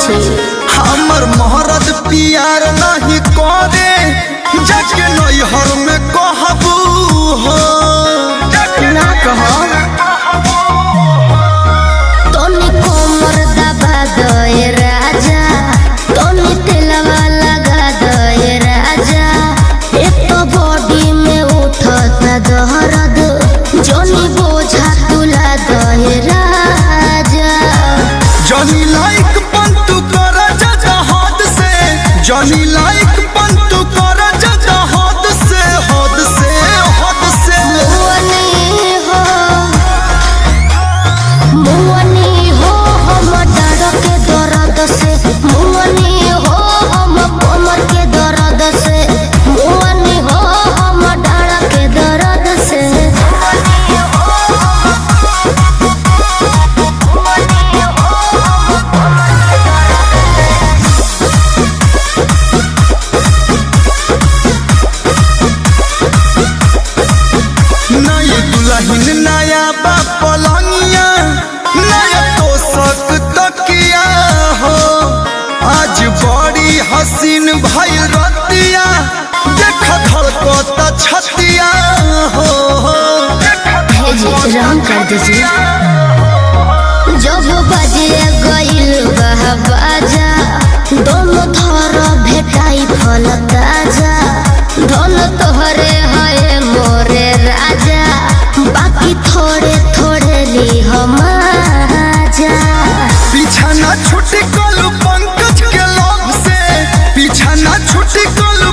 हमर मोहरत प्यार नहीं करे जाके नैहर में कहबू हो ना कहो तोनी कोमर दबा दे राजा तोनी तेलवा लगा दे राजा एक तो बॉडी में उठता दर्द जोनी बोझा तुला दे राजा जनी लाइक पंतु कर जा हद से जनी लाइक पंतु कर जा हद से हद से हद से मुअनी हो हम डर के दर्द से मुअनी हो हम कोमर के दर्द से मुअनी हो हम डर के दर्द से नई दुल्हन नया पलंगिया नया तोशक तकिया हो आज बड़ी हसीन भई रतिया देख धड़कता छतिया हो रंग कर दीजिए जब बजे गईल बाजा दोनों थर भेटाई फल ताजा धन तोहरे है मोरे राजा बाकी थोड़े थोड़े ली हम आजा पीछा ना छुटी कल पंकज के लोभ से पीछा ना छुटी कल